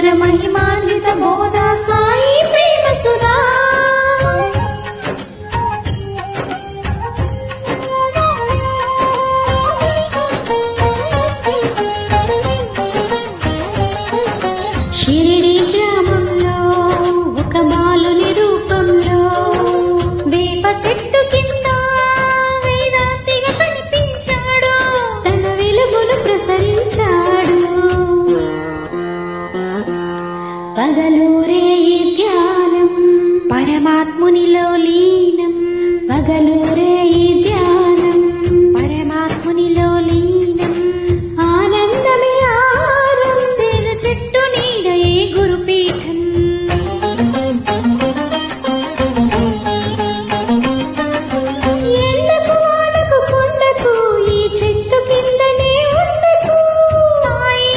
మధుర మహిమాన్విత బోధ సాయి ప్రేమ సుధా షిరిడి గ్రామంలో ఒక బాలుని రూపంలో వేప చెట్టు కింద వేదాంతిగా కనిపించాడు. తన వెలుగును ప్రసరించాడు. పగలూరే ఈ ధ్యానం పరమాత్మునిలో లీనం. పగలూరే ఈ ధ్యానం పరమాత్మునిలో లీనం. ఆనందమే ఆరం చేదు చెట్టు నీడయే గురుపీఠం. ఎండకు వానకు కొండకు ఈ చెట్టు కిందనే ఉండకు. సాయి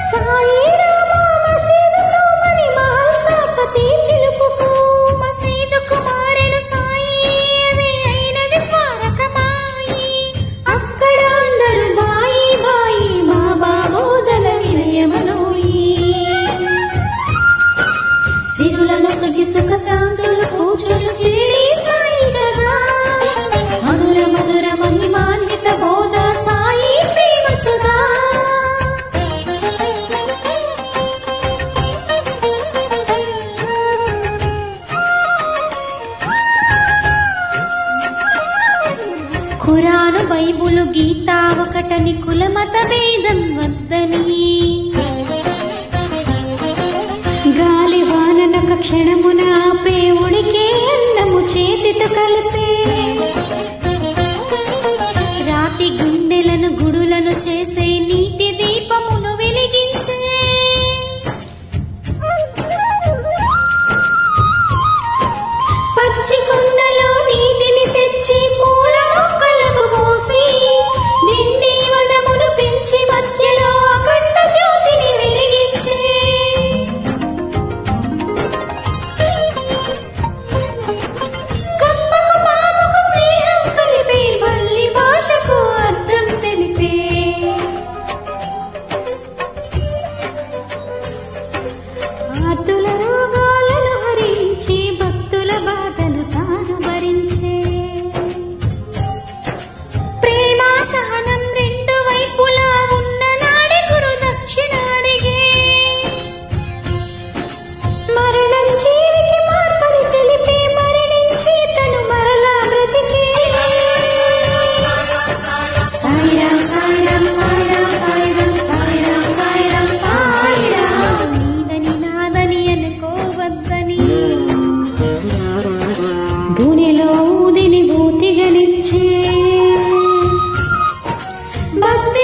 సాయి రామ మసీదులో మరి మహాసాపతి పిలుపుకు. మసీదుకు మారెను సాయి అదే అయినది ద్వారకమాయి. అక్కడ అందరూ బాయి బాయి మా బాబోదల నిలయమనోయి. సిరులను సగి సుఖ శాంతులు కూర్చులు షిరిడి సాయి కదా. మధుర మధుర మహిమాన్విత బోధ సాయి ప్రేమ సుధా. ఖురాను బైబులు గీత ఒకటని కులమత భేదం వద్దని. గాలి వాననొక క్షణమున ఆపే ఉడికే అన్నము చేతితో కలిపే. రాతి గుండెలను గుడులను చేసే నీటి దీపమును వెలిగించే. పచ్చి కుండలో నీటిని తెచ్చి పూల మొక్కలకు పోసి నిండి వనమును పెంచి మధ్యలో అఖండ జ్యోతిని వెలిగించే. కమ్మకు పాముకు స్నేహం కలిపే వల్లి భాషకు అర్థం తెలిపే. ఆతుల రోగాలను హరించి భక్తుల బాధలు తాను భరించే. ప్రేమ సహనం రెండు వైపులా ఉన్న నాడి గురు దక్షిణ అడిగే. మరణం జీవికి మార్పని తెలిపే మరణించి తను మరలా బ్రతికే. సాయిరాం సాయిరాం సాయిరాం సాయిరాం సాయిరాం సాయిరాం సాయిరాం. నీదని నాదని అనుకోవద్దని భూనిలో ఊదిని భూతిగనిచ్చే. భక్తి